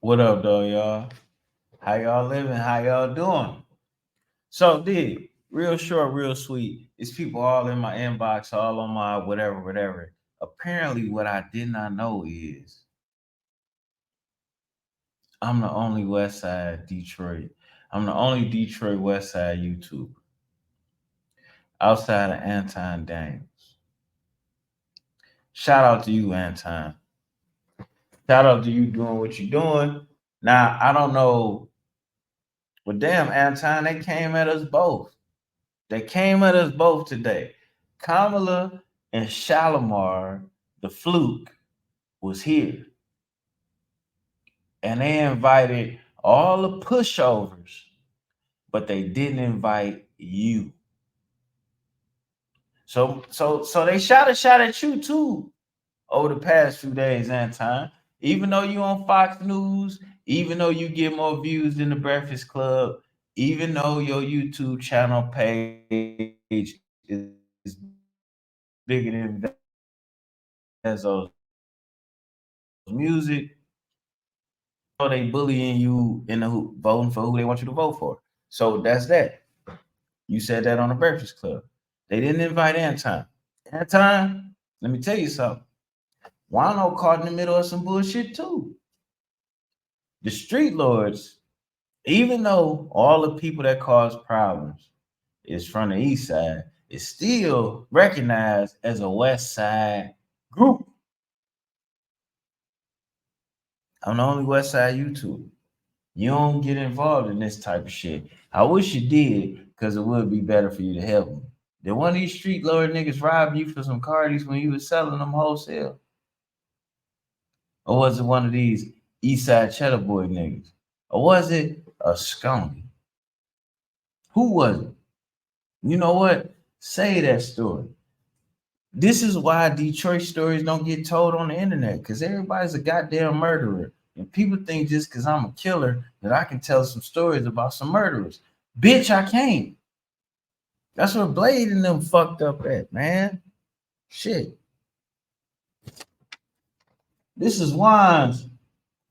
What up, though, y'all? How y'all living? How y'all doing? So, real short, real sweet. It's people all in my inbox, all on my whatever, whatever. Apparently, what I did not know is I'm the only West Side Detroit. I'm the only Detroit West Side YouTuber outside of Anton Daniels. Shout out to you, Anton. Shout out to you doing what you're doing. Now, I don't know, but damn, Anton, they came at us both. They came at us both today. Kamala and Shalimar, the fluke, was here. And they invited all the pushovers, but they didn't invite you. So they shot a shot at you too over the past few days and time. Even though you on Fox News, even though you get more views than the Breakfast Club, even though your YouTube channel page is bigger than Vanzo's music, so they bullying you in the voting for who they want you to vote for. So that's that. You said that on the Breakfast Club. They didn't invite Anton. Anton, let me tell you something. Juan-O caught in the middle of some bullshit too. The street lords, even though all the people that cause problems is from the east side, is still recognized as a west side group. I'm the only west side YouTuber. You don't get involved in this type of shit. I wish you did, because it would be better for you to help me. Did one of these street lord niggas rob you for some cardies when you was selling them wholesale? Or was it one of these east side cheddar boy niggas? Or was it a scummy? Who was it? You know what? Say that story. This is why Detroit stories don't get told on the internet, because everybody's a goddamn murderer. And people think just because I'm a killer that I can tell some stories about some murderers. Bitch, I can't. That's where Blade and them fucked up at, man. Shit. This is Juan's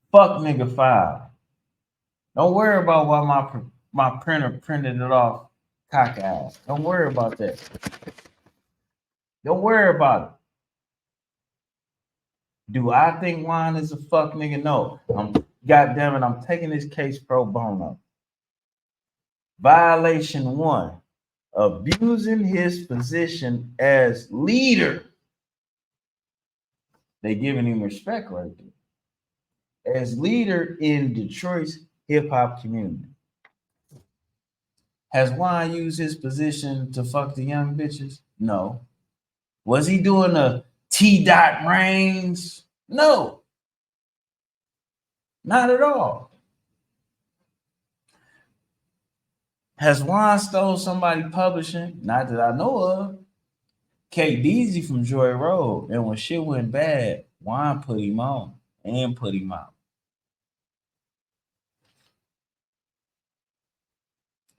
fuck nigga file. Don't worry about why my printer printed it off cockeyed. Don't worry about that. Don't worry about it. Do I think Juan is a fuck nigga? No. Goddamn it, I'm taking this case pro bono. Violation 1, abusing his position as leader. They giving him respect right there. As leader in Detroit's hip hop community. Has Juan used his position to fuck the young bitches? No. Was he doing a T dot reigns? No. Not at all. Has Juan stole somebody publishing? Not that I know of. K Deezy from Joy Road. And when shit went bad, Juan put him on and put him out.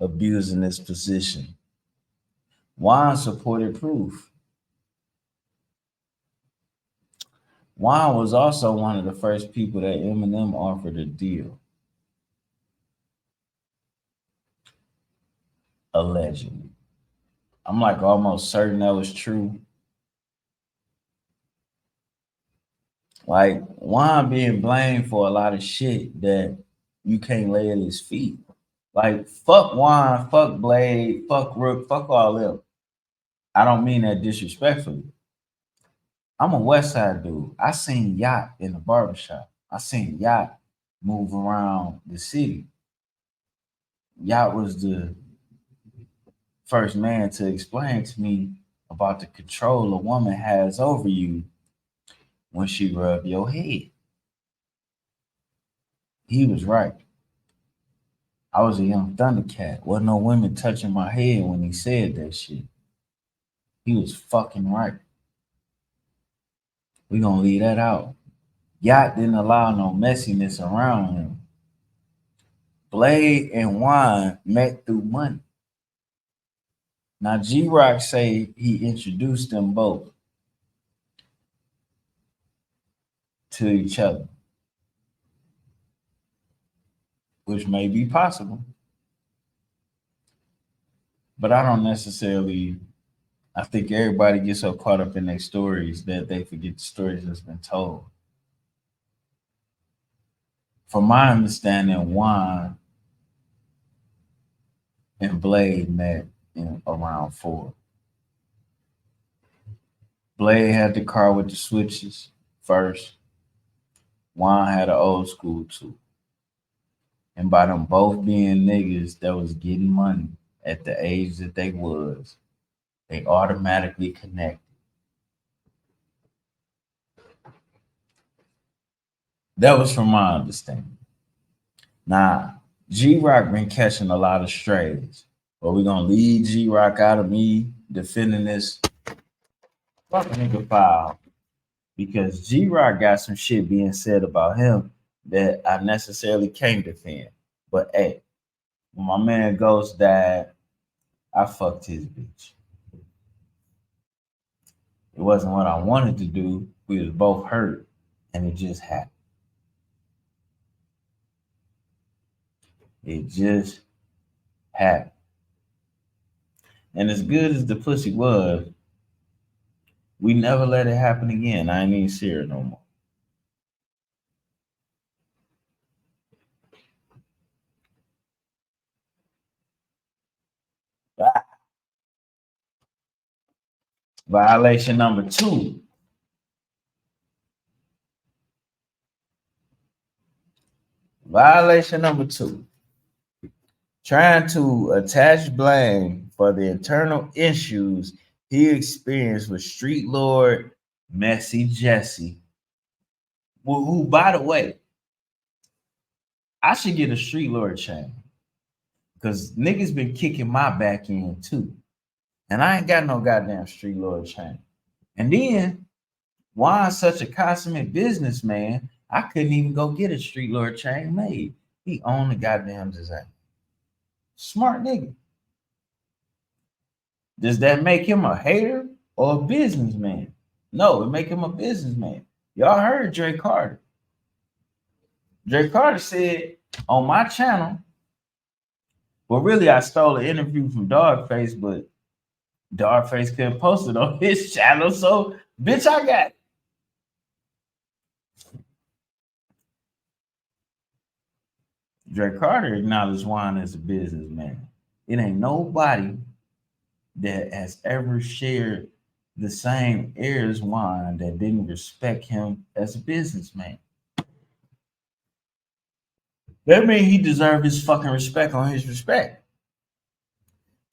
Abusing his position. Juan supported Proof. Juan was also one of the first people that Eminem offered a deal. Allegedly. I'm like almost certain that was true. Like Juan being blamed for a lot of shit that you can't lay at his feet. Like fuck Juan, fuck Blade, fuck Rook, fuck all them. I don't mean that disrespectfully. I'm a West Side dude. I seen Yacht in the barbershop. I seen Yacht move around the city. Yacht was the first man to explain to me about the control a woman has over you when she rub your head. He was right. I was a young Thundercat. Wasn't no women touching my head when he said that shit. He was fucking right. We gonna leave that out. Yacht didn't allow no messiness around him. Blade and Wine met through money. Now G Rock say he introduced them both to each other. which may be possible. But I don't necessarily, I think everybody gets so caught up in their stories that they forget the stories that's been told. From my understanding, Juan and Blade met in around 4. Blade had the car with the switches first. Juan had an old school too. And by them both being niggas that was getting money at the age that they was, they automatically connected. That was from my understanding. Now, G-Rock been catching a lot of strays, but we're gonna leave G-Rock out of me defending this fucking nigga file because G-Rock got some shit being said about him that I necessarily can't defend. But hey, when my man Ghost died, I fucked his bitch. It wasn't what I wanted to do. We was both hurt, and it just happened. It just happened. And as good as the pussy was, we never let it happen again. I ain't even see her no more. Violation number 2. Violation number 2. Trying to attach blame for the internal issues he experienced with Streetlord Messy Jesse, who, by the way, I should get a Streetlord chain because niggas been kicking my back end too. And I ain't got no goddamn Streetlord chain. And then, why I'm such a consummate businessman, I couldn't even go get a Streetlord chain made. He owned the goddamn design. Smart nigga. Does that make him a hater or a businessman? No, it make him a businessman. Y'all heard Drake Carter. Drake Carter said on my channel, well, really, I stole an interview from Dogface, but Dogface couldn't post it on his channel, so bitch, I got it. Drake Carter acknowledged Juan as a businessman. It ain't nobody that has ever shared the same air as Juan that didn't respect him as a businessman. That means he deserved his fucking respect on his respect.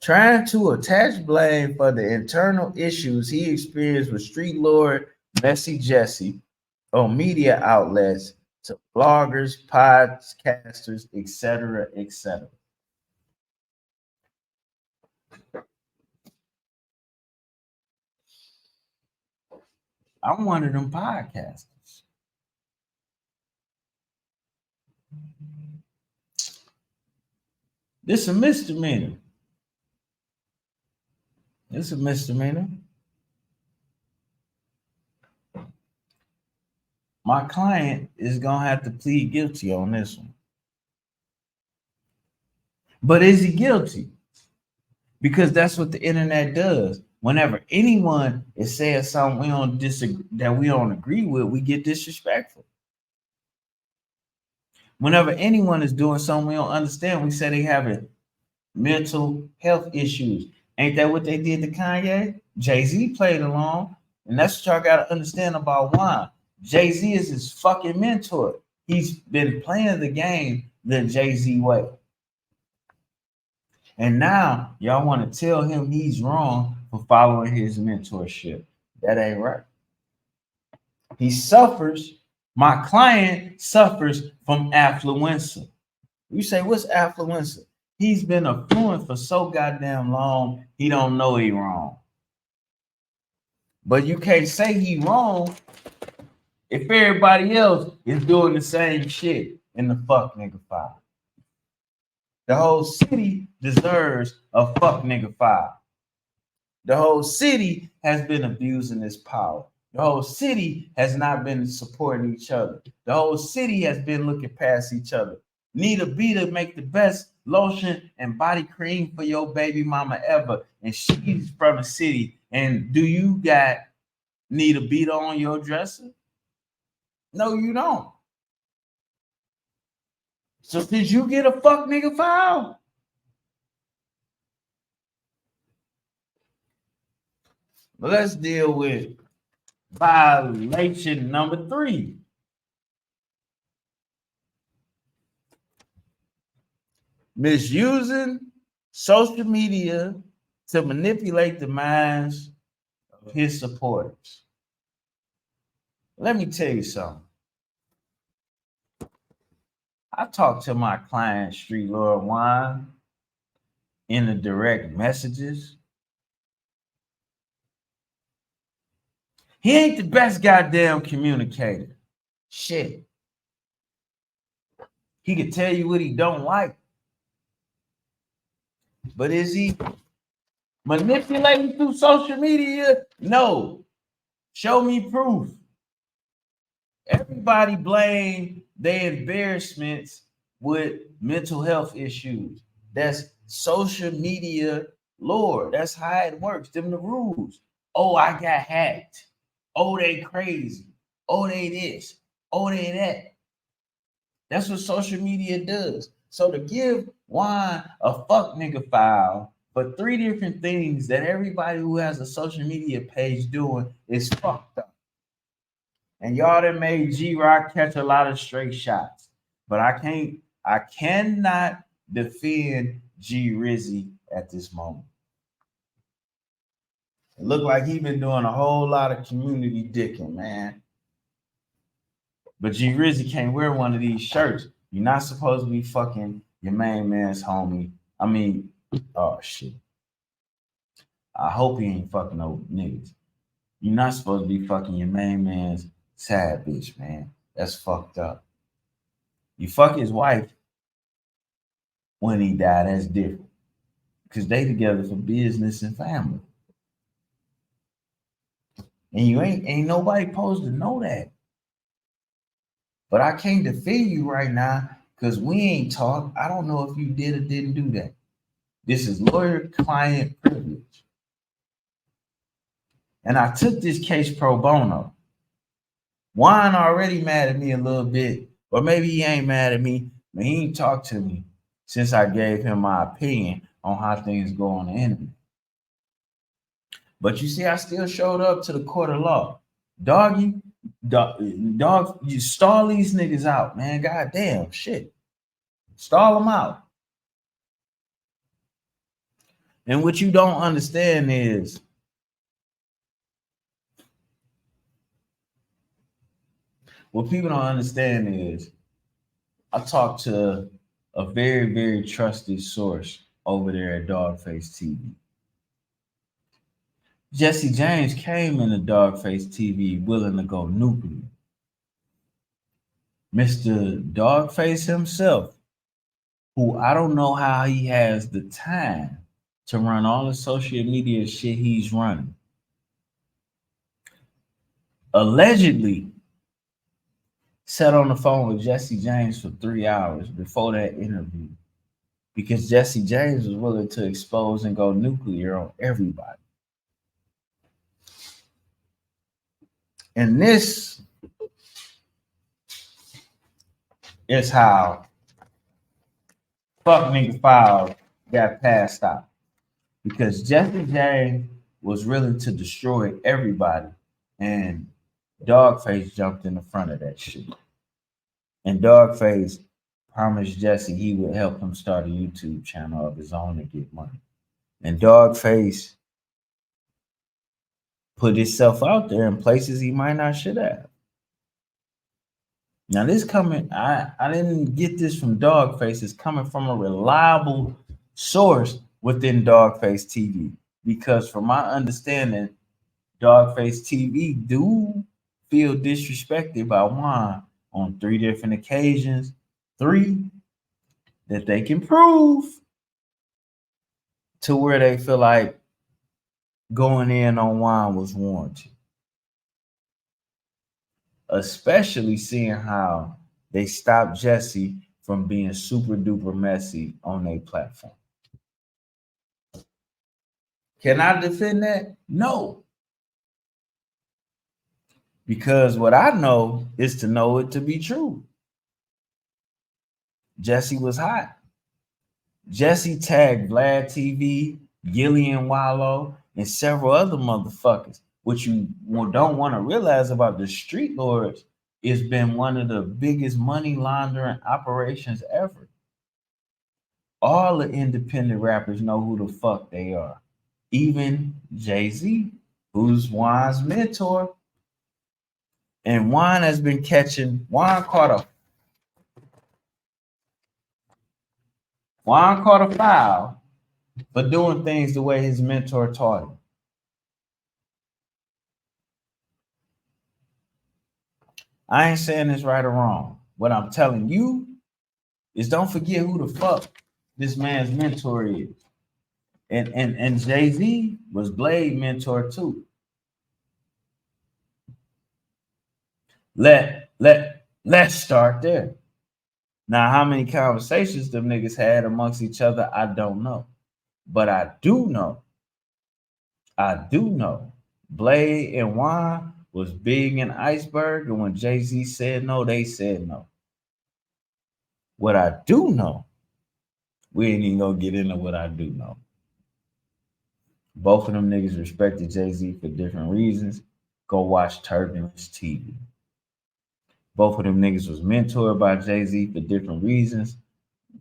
Trying to attach blame for the internal issues he experienced with Streetlord Messy Jesse on media outlets to bloggers, podcasters, etc., etc. I'm one of them podcasters. This is a misdemeanor. It's a misdemeanor. My client is going to have to plead guilty on this one. But is he guilty? Because that's what the internet does. Whenever anyone is saying something we don't disagree, that we don't agree with, we get disrespectful. Whenever anyone is doing something we don't understand, we say they having mental health issues. Ain't that what they did to Kanye? Jay-Z played along, and that's what y'all got to understand about Juan. Jay-Z is his fucking mentor. He's been playing the game the Jay-Z way. And now y'all want to tell him he's wrong for following his mentorship. That ain't right. He suffers. My client suffers from affluenza. You say, what's affluenza? He's been affluent for so goddamn long, he don't know he wrong. But you can't say he wrong if everybody else is doing the same shit in the fuck nigga file. The whole city deserves a fuck nigga file. The whole city has been abusing this power. The whole city has not been supporting each other. The whole city has been looking past each other. Need a bee to make the best lotion and body cream for your baby mama ever. And she's from the city. And do you got need a beat on your dresser? No, you don't. So did you get a fuck nigga file? But let's deal with violation number 3. Misusing social media to manipulate the minds of his supporters. Let me tell you something. I talk to my client, Streetlord Juan, in the direct messages. He ain't the best goddamn communicator. Shit. He could tell you what he don't like. But is he manipulating through social media? No. Show me proof. Everybody blame their embarrassments with mental health issues. That's social media lore. That's how it works. Them the rules. Oh, I got hacked. Oh, they crazy. Oh, they this. Oh, they that. That's what social media does. So to give Juan a fuck nigga file for 3 different things that everybody who has a social media page doing is fucked up. And y'all done made G-Rock catch a lot of straight shots. But I cannot defend G Rizzy at this moment. It looked like he been doing a whole lot of community dicking, man. But G Rizzy can't wear one of these shirts. You're not supposed to be fucking your main man's homie. I mean, oh shit. I hope he ain't fucking no niggas. You're not supposed to be fucking your main man's sad bitch, man. That's fucked up. You fuck his wife when he died, that's different. Because they together for business and family. And you ain't nobody supposed to know that. But I can't defend you right now because we ain't talked. I don't know if you did or didn't do that. This is lawyer-client privilege. And I took this case pro bono. Juan already mad at me a little bit, or maybe he ain't mad at me, but he ain't talked to me since I gave him my opinion on how things go on the internet. But you see, I still showed up to the court of law. Dog, you stall these niggas out, man. Goddamn, shit. Stall them out. And what you don't understand is what people don't understand is I talked to a very, very trusted source over there at Dogface TV. Jesse James came into Dogface TV willing to go nuclear. Mr. Dogface himself, who I don't know how he has the time to run all the social media shit he's running, allegedly sat on the phone with Jesse James for 3 hours before that interview because Jesse James was willing to expose and go nuclear on everybody. And this is how fuck nigga files got passed out. Because Jesse James was willing to destroy everybody, and Dogface jumped in the front of that shit. And Dogface promised Jesse he would help him start a YouTube channel of his own to get money. And Dogface put himself out there in places he might not should have. Now this coming, I didn't get this from Dogface. It's coming from a reliable source within Dogface TV. Because from my understanding, Dogface TV do feel disrespected by Juan on 3 different occasions. 3 that they can prove to where they feel like going in on Juan was warranted. Especially seeing how they stopped Jesse from being super duper messy on a platform. Can I defend that? No. Because what I know is to know it to be true. Jesse was hot. Jesse tagged Vlad TV, Gillian Wallow, and several other motherfuckers. What you don't want to realize about the Street Lords, it's been one of the biggest money laundering operations ever. All the independent rappers know who the fuck they are. Even Jay-Z, who's Juan's mentor. And Juan has been catching, Juan caught a foul for doing things the way his mentor taught him. I ain't saying this right or wrong. What I'm telling you is don't forget who the fuck this man's mentor is. And Jay-Z was Blade's mentor too. Let's start there. Now, how many conversations them niggas had amongst each other, I don't know. But I do know Blade and Juan was big in Iceberg, and when Jay-Z said no, they said no. What I do know, we ain't even gonna get into what I do know. Both of them niggas respected Jay-Z for different reasons. Go watch Turbulence TV. Both of them niggas was mentored by Jay-Z for different reasons.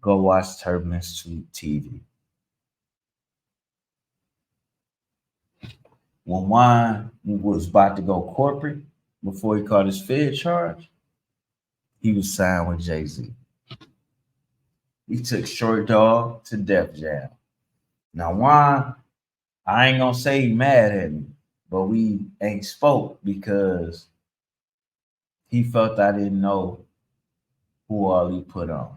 Go watch Turbulence TV. When Juan was about to go corporate, before he caught his Fed charge, he was signed with Jay-Z. He took Short Dog to Def Jam. Now, Juan, I ain't gonna say he mad at me, but we ain't spoke because he felt I didn't know who all he put on.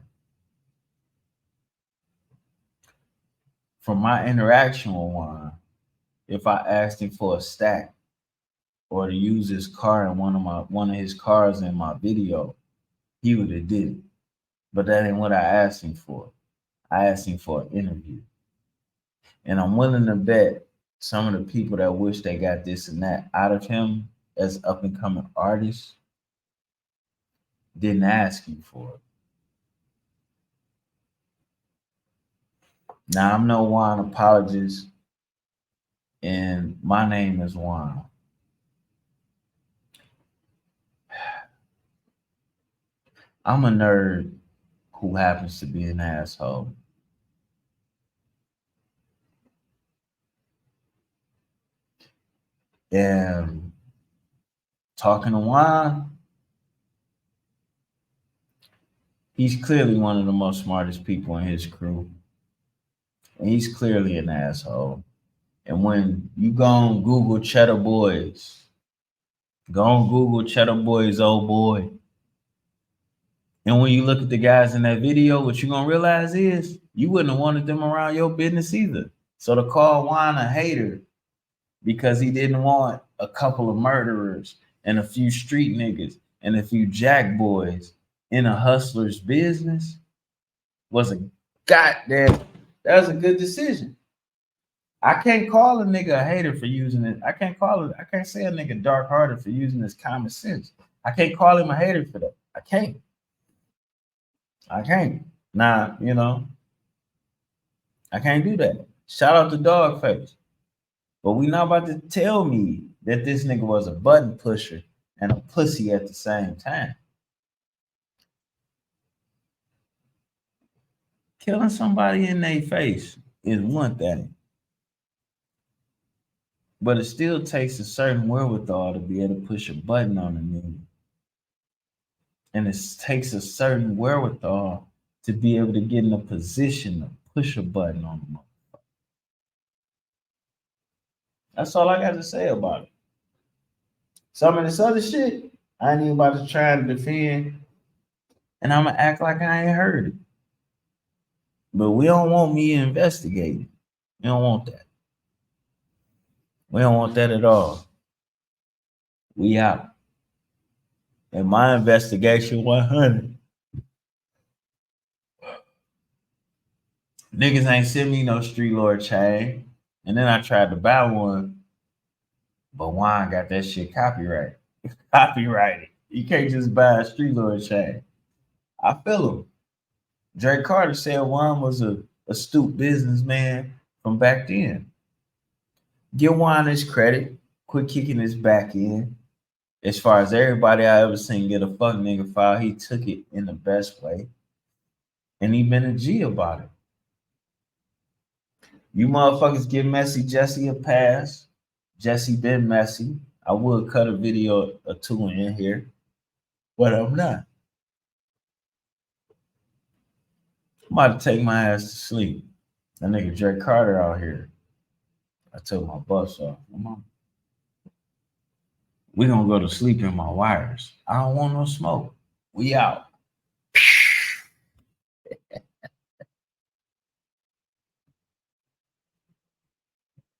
From my interaction with Juan, if I asked him for a stack or to use his car in one of his cars in my video, he would have did it. But that ain't what I asked him for. I asked him for an interview. And I'm willing to bet some of the people that wish they got this and that out of him as up and coming artists didn't ask him for it. Now, I'm no Juan apologist, and my name is Juan. I'm a nerd who happens to be an asshole. And talking to Juan, he's clearly one of the most smartest people in his crew. And he's clearly an asshole. And when you go on Google Cheddar Boys, old boy. And when you look at the guys in that video, what you're going to realize is you wouldn't have wanted them around your business either. So to call Juan a hater because he didn't want a couple of murderers and a few street niggas and a few jack boys in a hustler's business was a goddamn, that was a good decision. I can't call a nigga a hater for using it. I can't say a nigga dark hearted for using his common sense. I can't call him a hater for that. I can't. Nah, I can't do that. Shout out to Dogface. But we not about to tell me that this nigga was a button pusher and a pussy at the same time. Killing somebody in their face is one thing. But it still takes a certain wherewithal to be able to push a button on a nigga. And it takes a certain wherewithal to be able to get in a position to push a button on them. That's all I got to say about it. Some of this other shit, I ain't even about to try to defend, and I'm going to act like I ain't heard it. But we don't want me investigating. We don't want that. We don't want that at all. We out. And my investigation 100. Niggas ain't send me no Streetlord chain. And then I tried to buy one, but Juan got that shit copyrighted. Copyrighted. You can't just buy a Streetlord chain. I feel him. Drake Carter said Juan was a astute businessman from back then. Give Juan his credit. Quit kicking his back in. As far as everybody I ever seen get a fuck nigga file, he took it in the best way. And he been a G about it. You motherfuckers give Messy Jesse a pass. Jesse been messy. I would cut a video or two in here, but I'm not. I'm about to take my ass to sleep. That nigga Drake Carter out here. I took my bus off. Come on. We gonna go to sleep in my wires. I don't want no smoke. We out.